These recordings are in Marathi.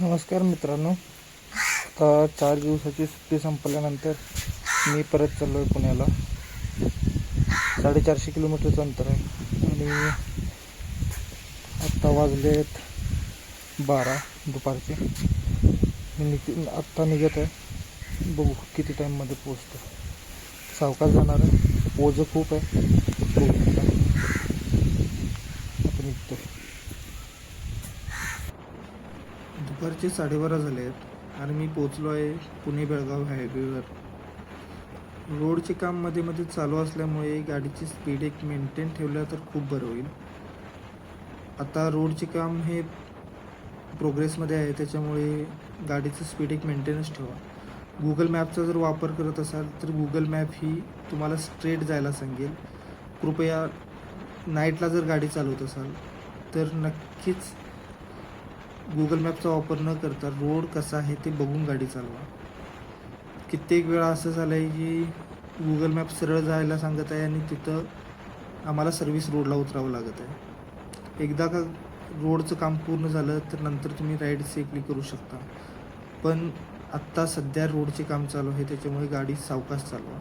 नमस्कार मित्रांनो. आता 4 दिवसाची सुट्टी संपल्यानंतर मी परत चाललो आहे पुण्याला. 450 किलोमीटरचं अंतर आहे आणि आत्ता वाजलेत 12 दुपारचे. मी आत्ता निघत आहे. बघू किती टाईममध्ये पोचतो. सावकाश जाणार आहे, ओझं खूप आहे. आता निघतो. दुपारचे 12:30 झाले आहेत आणि मी पोचलो आहे पुणे बेळगाव हायवेवर. रोडचे काम मध्ये मध्ये चालू असल्यामुळे गाडीची स्पीड एक मेंटेन ठेवलं तर खूप बरं होईल. आता रोडचे काम हे प्रोग्रेसमध्ये आहे, त्याच्यामुळे गाडीचं स्पीड एक मेंटेनच ठेवा. गुगल मॅपचा जर वापर करत असाल तर गुगल मॅप ही तुम्हाला स्ट्रेट जायला सांगेल. कृपया नाईटला जर गाडी चालवत असाल तर नक्कीच गुगल मॅपचा वापर न करता रोड कसा आहे ते बघून गाडी चालवा. कित्येक वेळा असं झालं आहे की गुगल मॅप सरळ जायला सांगत आहे आणि तिथं आम्हाला सर्व्हिस रोडला उतरावं लागत आहे. एकदा का रोडचं काम पूर्ण झालं तर नंतर तुम्ही राईड सेफली करू शकता. पण आत्ता सध्या रोडचे काम चालू आहे, त्याच्यामुळे गाडी सावकाश चालवा.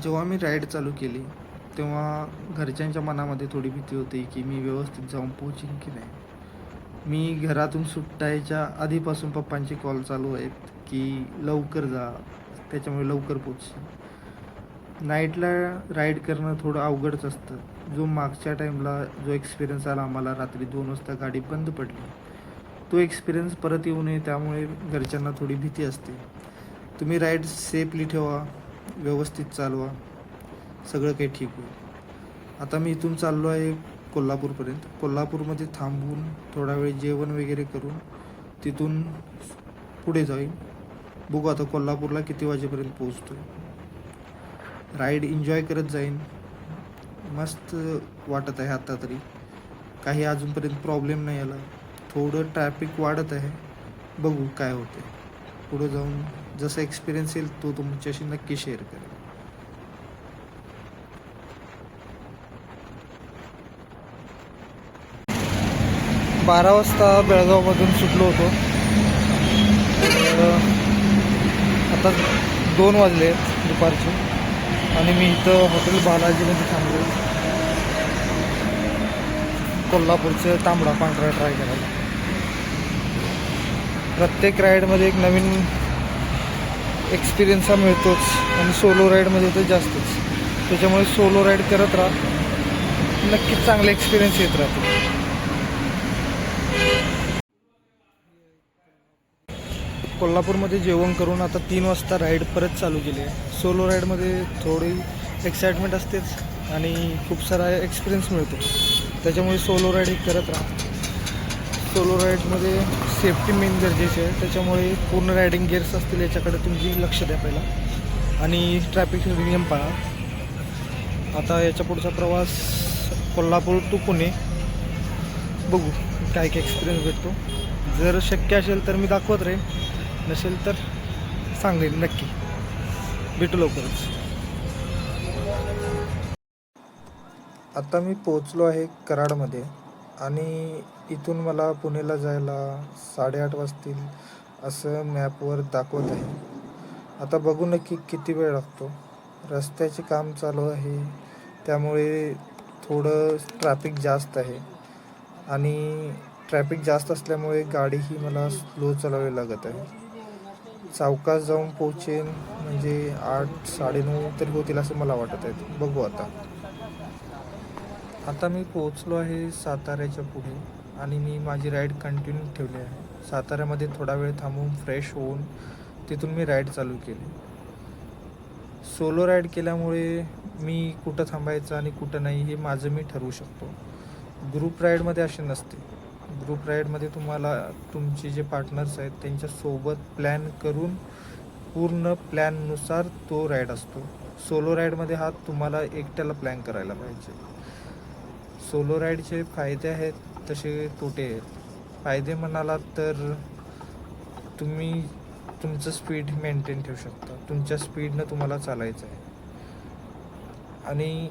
जेव्हा मी राईड चालू केली तेव्हा घरच्यांच्या मनामध्ये थोडी भीती होती की मी व्यवस्थित जाऊन पोहोचीन की नाही. मी घरातून सुटायच्या आधीपासून पप्पांचे कॉल चालू आहेत की लवकर जा, त्याच्यामुळे लवकर पोचशील. नाईटला राईड करणं थोडं अवघडच असतं. जो मागच्या टाईमला जो एक्सपिरियन्स आला आम्हाला, रात्री 2 वाजता गाडी बंद पडली, तो एक्सपिरियन्स परत येऊ नये त्यामुळे घरच्यांना थोडी भीती असते. तुम्ही राईड सेफली ठेवा, व्यवस्थित चालवा, सगळं काही ठीक होईल. आता मी इथून चाललो आहे कोल्हापूरपर्यंत. कोल्हापूरमध्ये थांबून थोडा वेळ जेवण वगैरे करून तिथून पुढे जाईन. बघू आता कोल्हापूरला किती वाजेपर्यंत पोहोचतो. राईड एन्जॉय करत जाईन. मस्त वाटत आहे आता तरी. काही अजूनपर्यंत प्रॉब्लेम नाही आला. थोडं ट्रॅफिक वाढत आहे, बघू काय होते. पुढे जाऊन जसा एक्सपिरियन्स येईल तो तुमच्याशी नक्की शेअर करेन. 12 वाजता बेळगावमधून सुटलो होतो. आता 2 वाजले दुपारचे आणि मी इथं हॉटेल बालाजीमध्ये थांबलो कोल्हापूरचं तांबडा पांढरा ट्राय करायला. प्रत्येक राईडमध्ये एक नवीन एक्सपिरियन्स हा मिळतोच आणि सोलो राईडमध्ये तर जास्तच. त्याच्यामुळे सोलो राईड करत राहा, नक्कीच चांगले एक्सपिरियन्स येत राहतो. कोल्हापूरमध्ये जेवण करून आता 3 वाजता राईड परत चालू केली आहे. सोलो राईडमध्ये थोडी एक्साइटमेंट असतेच आणि खूप सारा एक्सपिरियन्स मिळतो, त्याच्यामुळे सोलो राईड करत राहा. सोलो राईडमध्ये सेफ्टी मेन गरजेची आहे, त्याच्यामुळे पूर्ण रायडिंग गिअर्स असतील याच्याकडे तुम्ही लक्ष द्या पहिला आणि ट्रॅफिक नियम पाळा. आता याच्या पुढचा प्रवास कोल्हापूर टू पुणे, बघू काय काय एक्सपिरियन्स भेटतो. जर शक्य असेल तर मी दाखवत राहीन, नसेल तर सांगेन नक्की. भेटू लवकरच. आता मी पोचलो आहे कराडमध्ये आणि इथून मला पुणेला जायला 8:30 वाजतील असं मॅपवर दाखवत आहे. आता बघू नक्की किती वेळ लागतो. रस्त्याचे काम चालू आहे त्यामुळे थोडं ट्रॅफिक जास्त आहे आणि ट्रॅफिक जास्त असल्यामुळे गाडीही मला स्लो चालवावी लागत आहे. सावकाश जाऊन पोहोचेन म्हणजे 8 9:30 तरी होतील असं मला वाटत आहे. बघू आता मी पोहोचलो आहे साताऱ्याच्या पुढे आणि मी माझी राईड कंटिन्यू ठेवली आहे. साताऱ्यामध्ये थोडा वेळ थांबून फ्रेश होऊन तिथून मी राईड चालू केली. सोलो राईड केल्यामुळे मी कुठं थांबायचं आणि कुठं नाही हे माझं मी ठरवू शकतो. ग्रुप राईडमध्ये असे नसते. ग्रुप राईडमध्ये तुम्हाला तुमचे जे पार्टनर्स आहेत त्यांच्यासोबत प्लॅन करून पूर्ण प्लॅननुसार तो राईड असतो. सोलो राईडमध्ये हा तुम्हाला एकट्याला प्लॅन करायला पाहिजे. सोलो राईडचे फायदे आहेत तसे तोटे आहेत. फायदे म्हणालात तर तुम्ही तुमचं स्पीड मेंटेन ठेवू शकता. तुमच्या स्पीडनं तुम्हाला चालायचं आहे आणि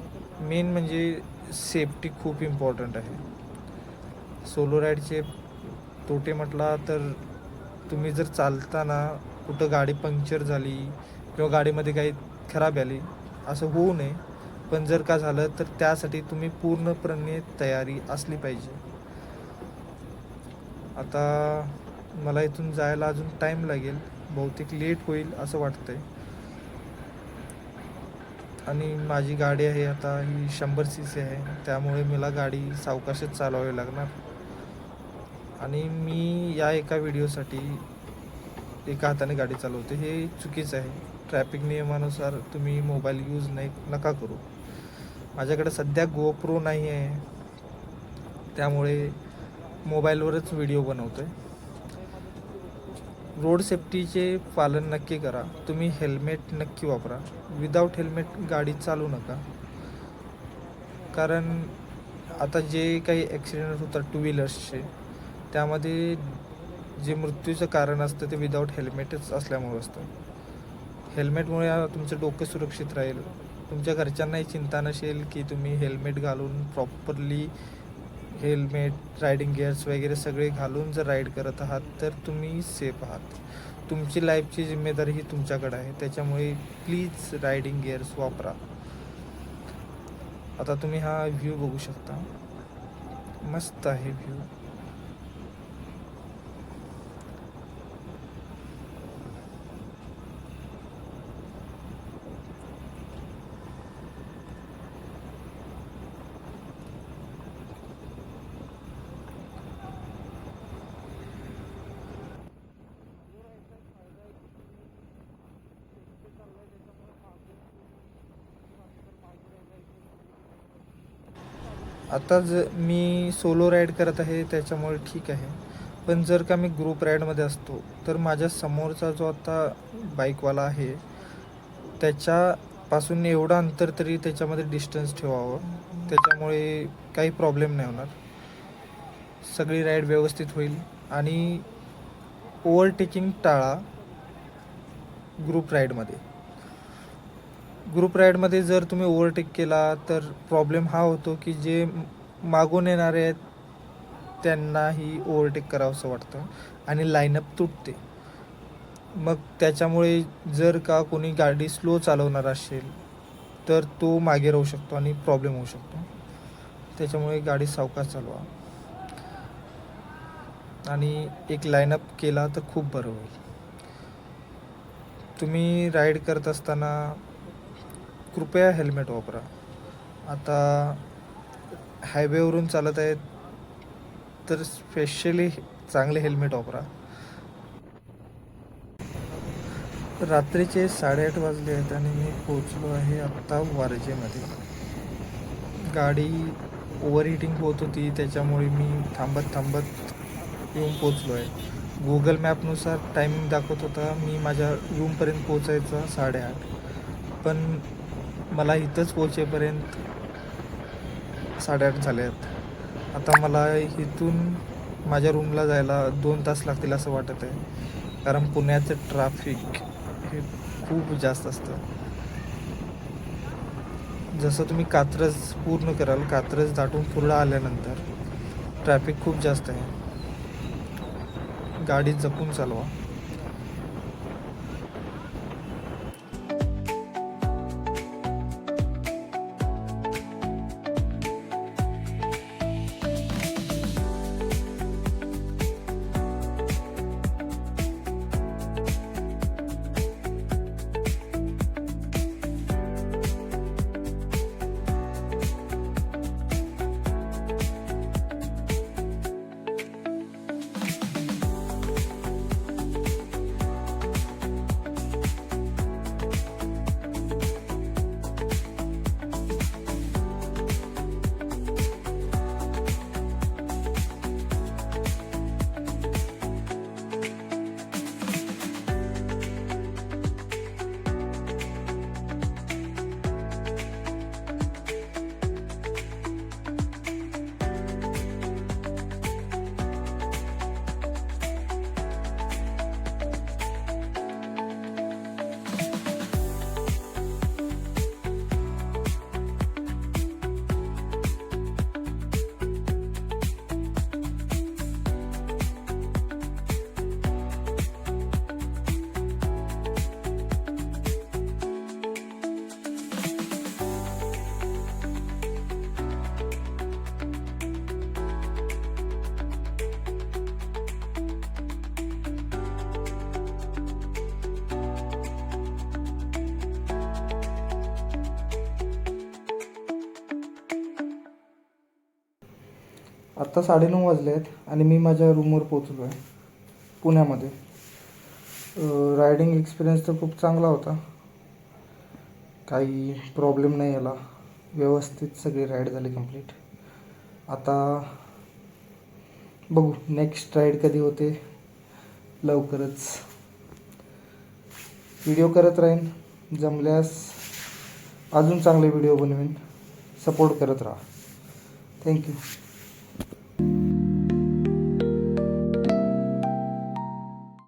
मेन म्हणजे सेफ्टी खूप इम्पॉर्टंट आहे. सोलो राईडचे तोटे म्हटला तर तुम्ही जर चालताना कुठं गाडी पंक्चर झाली किंवा गाडीमध्ये काही खराब आली असं होऊ नये. पण जर का झालं तर त्यासाठी तुम्ही पूर्णपणे तयारी असली पाहिजे. आता मला इथून जायला अजून टाईम लागेल, बहुतेक लेट होईल असं वाटतंय. आणि माझी गाडी आहे आता ही 100 cc आहे, त्यामुळे मला गाडी सावकाशच चालवावी लागणार. आणि मी या एका व्हिडिओसाठी एका हाताने गाडी चालवते, हे चुकीचं आहे. ट्रॅफिक नियमानुसार तुम्ही मोबाईल यूज नका करू. माझ्याकडे सध्या गोप्रो नाही आहे, त्यामुळे मोबाईलवरच व्हिडिओ बनवतो आहे. रोड सेफ्टीचे पालन नक्की करा. तुम्ही हेल्मेट नक्की वापरा. विदाऊट हेल्मेट गाडी चालू नका. कारण आता जे काही ॲक्सिडेंट होतात टू व्हीलर्सचे, त्यामध्ये जे मृत्यूचं कारण असतं ते विदाऊट हेल्मेटच असल्यामुळे असतं. हेल्मेटमुळे तुमचं डोकं सुरक्षित राहील. तुमच्या घरच्यांनाही चिंता नसेल की तुम्ही हेल्मेट घालून प्रॉपरली हेल्मेट, रायडिंग गिअर्स वगैरे सगळे घालून जर राईड करत आहात तर तुम्ही सेफ आहात. तुमची लाईफची जिम्मेदारी ही तुमच्याकडे आहे, त्याच्यामुळे प्लीज रायडिंग गिअर्स वापरा. आता तुम्ही हा व्ह्यू बघू शकता, मस्त आहे व्ह्यू. आता मी सोलो राईड करत आहे त्याच्यामुळे ठीक आहे. पण जर का मी ग्रुप राईडमध्ये असतो तर माझ्या समोरचा जो आता बाईकवाला आहे त्याच्यापासून एवढं अंतर तरी त्याच्यामध्ये डिस्टन्स ठेवावं, त्याच्यामुळे काही प्रॉब्लेम नाही होणार. सगळी राईड व्यवस्थित होईल. आणि ओव्हरटेकिंग टाळा. ग्रुप राईडमध्ये जर तुम्ही ओव्हरटेक केला तर प्रॉब्लेम हा होतो की जे मागून येणारे आहेत त्यांनाही ओव्हरटेक करावंसं वाटतं आणि लाईनअप तुटते. मग त्याच्यामुळे जर का कोणी गाडी स्लो चालवणार असेल तर तो मागे राहू शकतो आणि प्रॉब्लेम होऊ शकतो. त्याच्यामुळे गाडी सावकाश चालवा आणि एक लाईनअप केला तर खूप बरं होईल. तुम्ही राईड करत असताना कृपया हेल्मेट वापरा. आता हायवेवरून चालत आहेत तर स्पेशली चांगले हेल्मेट वापरा. रात्रीचे 8:30 वाजले आहेत आणि मी पोचलो आहे आत्ता वारजेमध्ये. गाडी ओव्हरहिटिंग होत होती, त्याच्यामुळे मी थांबत येऊन पोचलो आहे. गुगल मॅपनुसार टायमिंग दाखवत होता मी माझ्या रूमपर्यंत पोचायचा 8:30, पण मला इथंच पोचेपर्यंत 8:30 झाले आहेत. आता मला इथून माझ्या रूमला जायला 2 तास लागतील असं वाटत आहे, कारण पुण्याचं ट्रॅफिक हे खूप जास्त असतं. जसं तुम्ही कात्रज पूर्ण कराल, कात्रज दाटून पुढं आल्यानंतर ट्रॅफिक खूप जास्त आहे. गाडी जपून चालवा. आत्ता 9:30 वाजले आहेत आणि मी माझ्या रूमवर पोचलो आहे पुण्यामध्ये. रायडिंग एक्सपिरियन्स तर खूप चांगला होता, काही प्रॉब्लेम नाही आला, व्यवस्थित सगळी राईड झाली कंप्लीट. आता बघू नेक्स्ट राईड कधी होते, लवकरच व्हिडिओ करत राहीन, जमल्यास अजून चांगले व्हिडिओ बनवीन. सपोर्ट करत राहा. थँक्यू.